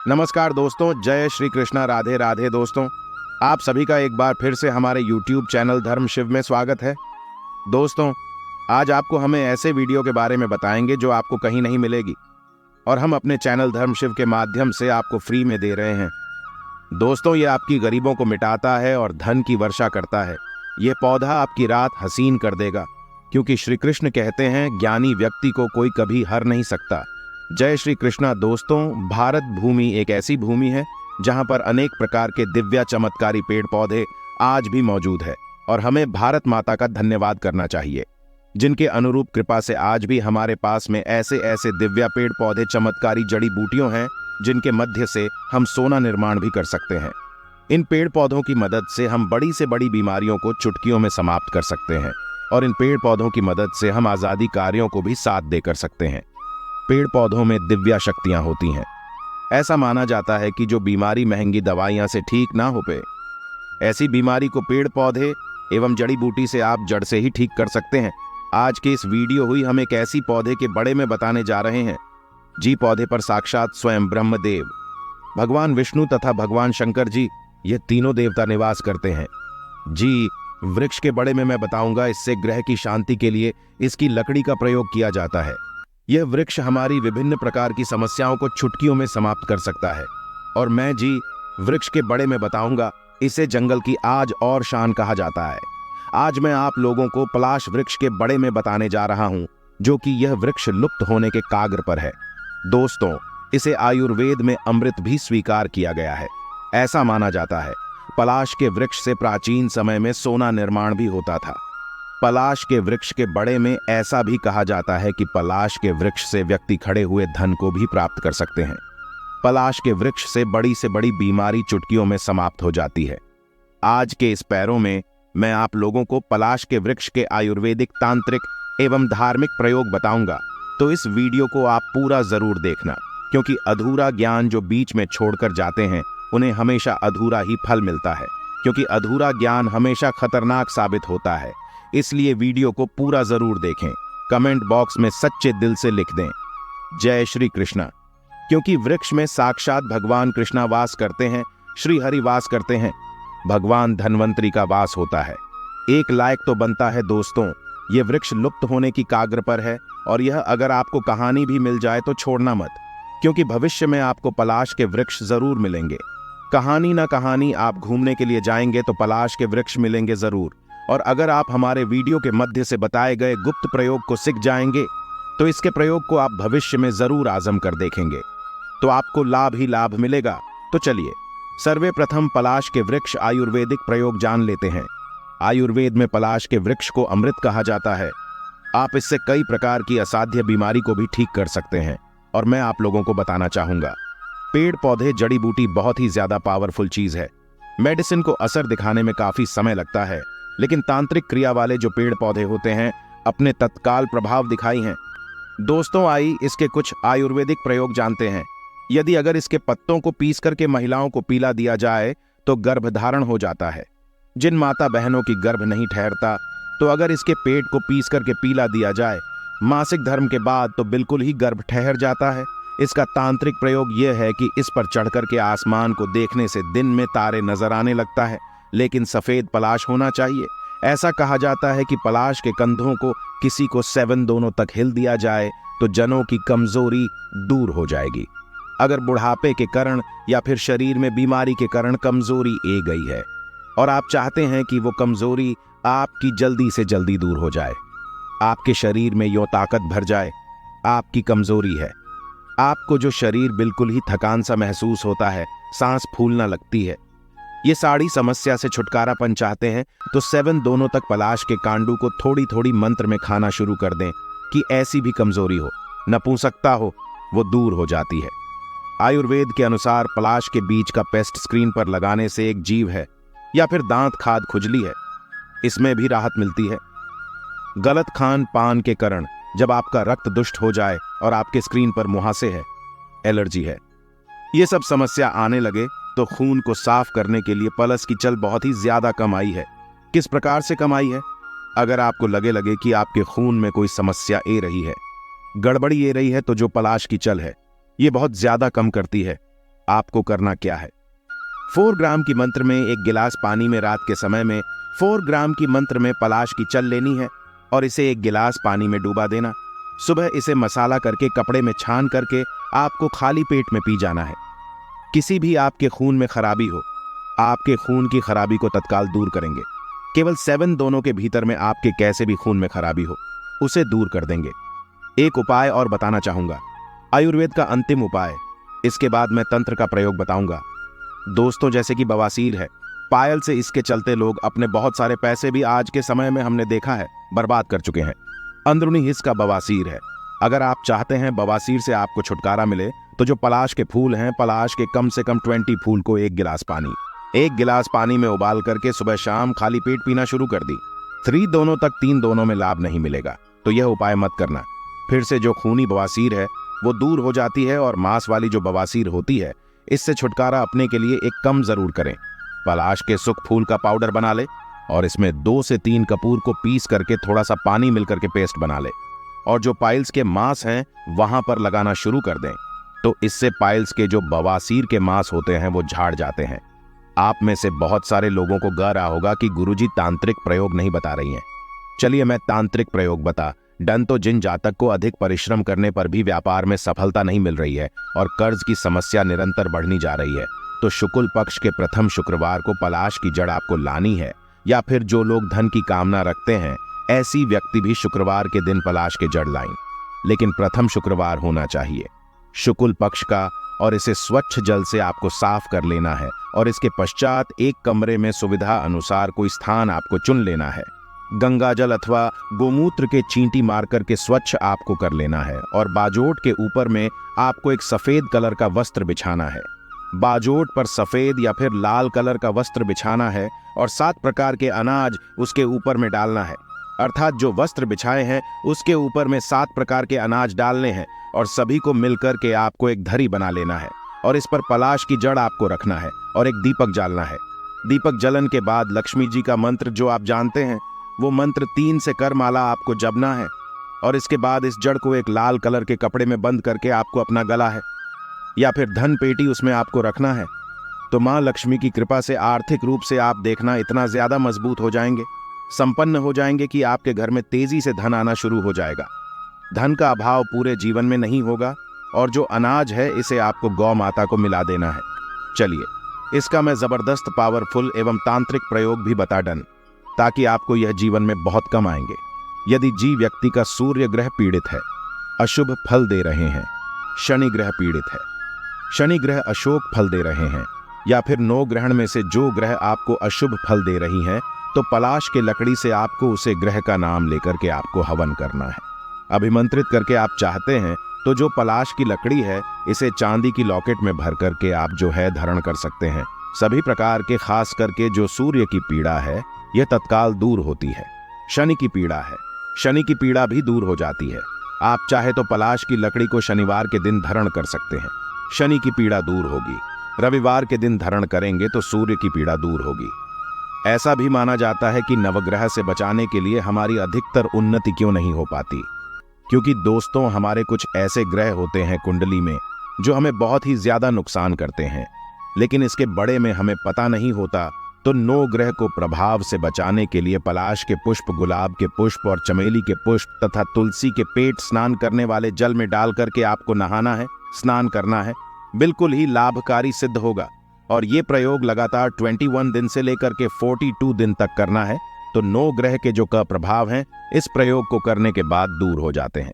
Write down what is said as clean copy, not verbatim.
नमस्कार दोस्तों, जय श्री कृष्णा, राधे राधे। दोस्तों, आप सभी का एक बार फिर से हमारे YouTube चैनल धर्म शिव में स्वागत है। दोस्तों, आज आपको हमें ऐसे वीडियो के बारे में बताएंगे जो आपको कहीं नहीं मिलेगी और हम अपने चैनल धर्म शिव के माध्यम से आपको फ्री में दे रहे हैं। दोस्तों, ये आपकी गरीबों को मिटाता है और धन की वर्षा करता है। ये पौधा आपकी रात हसीन कर देगा, क्योंकि श्री कृष्ण कहते हैं, ज्ञानी व्यक्ति को कोई कभी हर नहीं सकता। जय श्री कृष्णा। दोस्तों, भारत भूमि एक ऐसी भूमि है जहां पर अनेक प्रकार के दिव्य चमत्कारी पेड़ पौधे आज भी मौजूद है और हमें भारत माता का धन्यवाद करना चाहिए, जिनके अनुरूप कृपा से आज भी हमारे पास में ऐसे ऐसे दिव्य पेड़ पौधे, चमत्कारी जड़ी बूटियों हैं जिनके मध्य से हम सोना निर्माण भी कर सकते हैं। इन पेड़ पौधों की मदद से हम बड़ी से बड़ी बीमारियों को चुटकियों में समाप्त कर सकते हैं और इन पेड़ पौधों की मदद से हम आज़ादी कार्यों को भी साथ देकर सकते हैं। पेड़ पौधों में दिव्य शक्तियां होती हैं। ऐसा माना जाता है कि जो बीमारी महंगी दवाइयां से ठीक ना हो पाए, ऐसी बीमारी को पेड़ पौधे एवं जड़ी बूटी से आप जड़ से ही ठीक कर सकते हैं। आज के इस वीडियो हुई हम एक ऐसी पौधे के बड़े में बताने जा रहे हैं। जी पौधे पर साक्षात स्वयं ब्रह्मदेव, भगवान विष्णु तथा भगवान शंकर जी, ये तीनों देवता निवास करते हैं। जी वृक्ष के बड़े में मैं बताऊंगा, इससे ग्रह की शांति के लिए इसकी लकड़ी का प्रयोग किया जाता है। यह वृक्ष हमारी विभिन्न प्रकार की समस्याओं को चुटकियों में समाप्त कर सकता है। और मैं जी वृक्ष के बड़े में बताऊंगा, इसे जंगल की आज और शान कहा जाता है। आज मैं आप लोगों को पलाश वृक्ष के बड़े में बताने जा रहा हूं, जो कि यह वृक्ष लुप्त होने के काग्र पर है। दोस्तों, इसे आयुर्वेद में अमृत भी स्वीकार किया गया है। ऐसा माना जाता है पलाश के वृक्ष से प्राचीन समय में सोना निर्माण भी होता था। पलाश के वृक्ष के बड़े में ऐसा भी कहा जाता है कि पलाश के वृक्ष से व्यक्ति खड़े हुए धन को भी प्राप्त कर सकते हैं। पलाश के वृक्ष से बड़ी बीमारी चुटकियों में समाप्त हो जाती है। आज के इस पैरों में मैं आप लोगों को पलाश के वृक्ष के आयुर्वेदिक, तांत्रिक एवं धार्मिक प्रयोग बताऊंगा, तो इस वीडियो को आप पूरा जरूर देखना, क्योंकि अधूरा ज्ञान जो बीच में छोड़कर जाते हैं उन्हें हमेशा अधूरा ही फल मिलता है, क्योंकि अधूरा ज्ञान हमेशा खतरनाक साबित होता है। इसलिए वीडियो को पूरा जरूर देखें। कमेंट बॉक्स में सच्चे दिल से लिख दें, जय श्री कृष्णा, क्योंकि वृक्ष में साक्षात भगवान कृष्णा वास करते हैं, श्री हरि वास करते हैं, भगवान धन्वंतरी का वास होता है। एक लायक तो बनता है। दोस्तों, यह वृक्ष लुप्त होने की काग्र पर है और यह अगर आपको कहानी भी मिल जाए तो छोड़ना मत, क्योंकि भविष्य में आपको पलाश के वृक्ष जरूर मिलेंगे। कहानी ना कहानी आप घूमने के लिए जाएंगे तो पलाश के वृक्ष मिलेंगे जरूर। और अगर आप हमारे वीडियो के मध्य से बताए गए गुप्त प्रयोग को सीख जाएंगे तो इसके प्रयोग को आप भविष्य में जरूर आजम कर देखेंगे, तो आपको लाभ ही लाभ मिलेगा। तो चलिए सर्वप्रथम पलाश के वृक्ष आयुर्वेदिक प्रयोग जान लेते हैं। आयुर्वेद में पलाश के वृक्ष को अमृत कहा जाता है। आप इससे कई प्रकार की असाध्य बीमारी को भी ठीक कर सकते हैं और मैं आप लोगों को बताना चाहूंगा, पेड़ पौधे, जड़ी बूटी बहुत ही ज्यादा पावरफुल चीज है। मेडिसिन को असर दिखाने में काफी समय लगता है, लेकिन तांत्रिक क्रिया वाले जो पेड़ पौधे होते हैं अपने तत्काल प्रभाव दिखाई हैं। दोस्तों, आई इसके कुछ आयुर्वेदिक प्रयोग जानते हैं। यदि अगर इसके पत्तों को पीस करके महिलाओं को पीला दिया जाए तो गर्भधारण हो जाता है। जिन माता बहनों की गर्भ नहीं ठहरता, तो अगर इसके पेट को पीस करके पीला दिया जाए मासिक धर्म के बाद तो बिल्कुल ही गर्भ ठहर जाता है। इसका तांत्रिक प्रयोग यह है कि इस पर चढ़ करके आसमान को देखने से दिन में तारे नजर आने लगता है, लेकिन सफेद पलाश होना चाहिए। ऐसा कहा जाता है कि पलाश के कंधों को किसी को 7 दोनों तक हिल दिया जाए तो जनों की कमजोरी दूर हो जाएगी। अगर बुढ़ापे के कारण या फिर शरीर में बीमारी के कारण कमजोरी आ गई है और आप चाहते हैं कि वो कमजोरी आपकी जल्दी से जल्दी दूर हो जाए, आपके शरीर में यो ताकत भर जाए, आपकी कमजोरी है, आपको जो शरीर बिल्कुल ही थकान सा महसूस होता है, सांस फूलना लगती है, ये सारी समस्या से छुटकारापन चाहते हैं, तो 7 दोनों तक पलाश के कांडू को थोड़ी थोड़ी मंत्र में खाना शुरू कर दें कि ऐसी भी कमजोरी हो, नपुंसकता हो, वो दूर हो जाती है। आयुर्वेद के अनुसार पलाश के बीज का पेस्ट स्क्रीन पर लगाने से एक जीव है या फिर दांत खाद खुजली है, इसमें भी राहत मिलती है। गलत खान पान के कारण जब आपका रक्त दुष्ट हो जाए और आपके स्क्रीन पर मुहासे है, एलर्जी है, ये सब समस्या आने लगे तो खून को साफ करने के लिए पलस की चल बहुत ही ज्यादा कम आई है। किस प्रकार से कम आई है? अगर आपको लगे कि आपके खून में कोई समस्या आ रही है, गड़बड़ी आ रही है, तो जो पलाश की चल है ये बहुत ज्यादा कम करती है। आपको करना क्या है। 4 ग्राम की मंत्र में 1 गिलास पानी में रात के समय में 4 ग्राम की मंत्र में पलाश की चल लेनी है और इसे 1 गिलास पानी में डूबा देना। सुबह इसे मसाला करके कपड़े में छान करके आपको खाली पेट में पी जाना है। किसी भी आपके खून में खराबी हो, आपके खून की खराबी को तत्काल दूर करेंगे। केवल 7 दोनों के भीतर में आपके कैसे भी खून में खराबी हो, उसे दूर कर देंगे। एक उपाय और बताना चाहूंगा, आयुर्वेद का अंतिम उपाय। इसके बाद मैं तंत्र का प्रयोग बताऊंगा। दोस्तों, जैसे कि बवासीर है, पायल से इसके चलते लोग अपने बहुत सारे पैसे भी आज के समय में हमने देखा है बर्बाद कर चुके हैं। अंदरूनी हिस्स का बवासीर है। अगर आप चाहते हैं बवासीर से आपको छुटकारा मिले तो जो पलाश के फूल हैं, पलाश के कम से कम 20 फूल को 1 गिलास पानी में उबाल करके सुबह शाम खाली पेट पीना शुरू कर दी। 3 दोनों तक 3 दोनों में लाभ नहीं मिलेगा तो यह उपाय मत करना। फिर से जो खूनी बवासीर है वो दूर हो जाती है और मांस वाली जो बवासीर होती है, इससे छुटकारा अपने के लिए एक कम जरूर करें। पलाश के सुख फूल का पाउडर बना ले और इसमें 2 से 3 कपूर को पीस करके थोड़ा सा पानी मिलकर के पेस्ट बना ले और जो पाइल्स के मांस हैं वहां पर लगाना शुरू कर दें, तो इससे पाइल्स के जो बवासीर के मांस होते हैं वो झाड़ जाते हैं। आप में से बहुत सारे लोगों को गा रहा होगा कि गुरुजी तांत्रिक प्रयोग नहीं बता रही हैं। चलिए मैं तांत्रिक प्रयोग बता डन। तो जिन जातक को अधिक परिश्रम करने पर भी व्यापार में सफलता नहीं मिल रही है और कर्ज की समस्या निरंतर बढ़नी जा रही है, तो शुक्ल पक्ष के प्रथम शुक्रवार को पलाश की जड़ आपको लानी है। या फिर जो लोग धन की कामना रखते हैं, ऐसी व्यक्ति भी शुक्रवार के दिन पलाश के जड़ लाएं, लेकिन प्रथम शुक्रवार होना चाहिए शुक्ल पक्ष का। और इसे स्वच्छ जल से आपको साफ कर लेना है और इसके पश्चात एक कमरे में सुविधा अनुसार कोई स्थान आपको चुन लेना है। गंगा जल अथवा गोमूत्र के चींटी मार करके स्वच्छ आपको कर लेना है और बाजोट के ऊपर में आपको एक सफेद कलर का वस्त्र बिछाना है। बाजोट पर सफेद या फिर लाल कलर का वस्त्र बिछाना है और 7 प्रकार के अनाज उसके ऊपर में डालना है। अर्थात जो वस्त्र बिछाए हैं उसके ऊपर में 7 प्रकार के अनाज डालने हैं और सभी को मिलकर के आपको एक धरी बना लेना है और इस पर पलाश की जड़ आपको रखना है और एक दीपक जालना है। दीपक जलन के बाद लक्ष्मी जी का मंत्र जो आप जानते हैं, वो मंत्र 3 से करमाला आपको जपना है और इसके बाद इस जड़ को एक लाल कलर के कपड़े में बंद करके आपको अपना गला है या फिर धन पेटी उसमें आपको रखना है। तो माँ लक्ष्मी की कृपा से आर्थिक रूप से आप देखना इतना ज्यादा मजबूत हो जाएंगे, संपन्न हो जाएंगे कि आपके घर में तेजी से धन आना शुरू हो जाएगा। धन का अभाव पूरे जीवन में नहीं होगा और जो अनाज है इसे आपको गौ माता को मिला देना है। चलिए इसका मैं जबरदस्त पावरफुल एवं तांत्रिक प्रयोग भी बता डन, ताकि आपको यह जीवन में बहुत कम आएंगे। यदि जी व्यक्ति का सूर्य ग्रह पीड़ित है, अशुभ फल दे रहे हैं, शनि ग्रह पीड़ित है, शनि ग्रह अशोक फल दे रहे हैं, या फिर 9 ग्रहण में से जो ग्रह आपको अशुभ फल दे रही हैं, तो पलाश के लकड़ी से आपको उसे ग्रह का नाम लेकर के आपको हवन करना है, अभिमंत्रित करके। आप चाहते हैं तो जो पलाश की लकड़ी है इसे चांदी की लॉकेट में भर करके आप जो है धारण कर सकते हैं। सभी प्रकार के, खास करके जो सूर्य की पीड़ा है यह तत्काल दूर होती है। शनि की पीड़ा है, शनि की पीड़ा भी दूर हो जाती है। आप चाहे तो पलाश की लकड़ी को शनिवार के दिन धारण कर सकते हैं, शनि की पीड़ा दूर होगी। रविवार के दिन धारण करेंगे तो सूर्य की पीड़ा दूर होगी। ऐसा भी माना जाता है कि नवग्रह से बचाने के लिए हमारी अधिकतर उन्नति क्यों नहीं हो पाती, क्योंकि दोस्तों हमारे कुछ ऐसे ग्रह होते हैं कुंडली में जो हमें बहुत ही ज्यादा नुकसान करते हैं, लेकिन इसके बड़े में हमें पता नहीं होता। तो 9 ग्रह को प्रभाव से बचाने के लिए पलाश के पुष्प, गुलाब के पुष्प और चमेली के पुष्प तथा तुलसी के पेट स्नान करने वाले जल में डाल करके आपको नहाना है, स्नान करना है। बिल्कुल ही लाभकारी सिद्ध होगा और ये प्रयोग लगातार 21 दिन से लेकर के 42 दिन तक करना है। तो 9 ग्रह के जो प्रभाव हैं इस प्रयोग को करने के बाद दूर हो जाते हैं।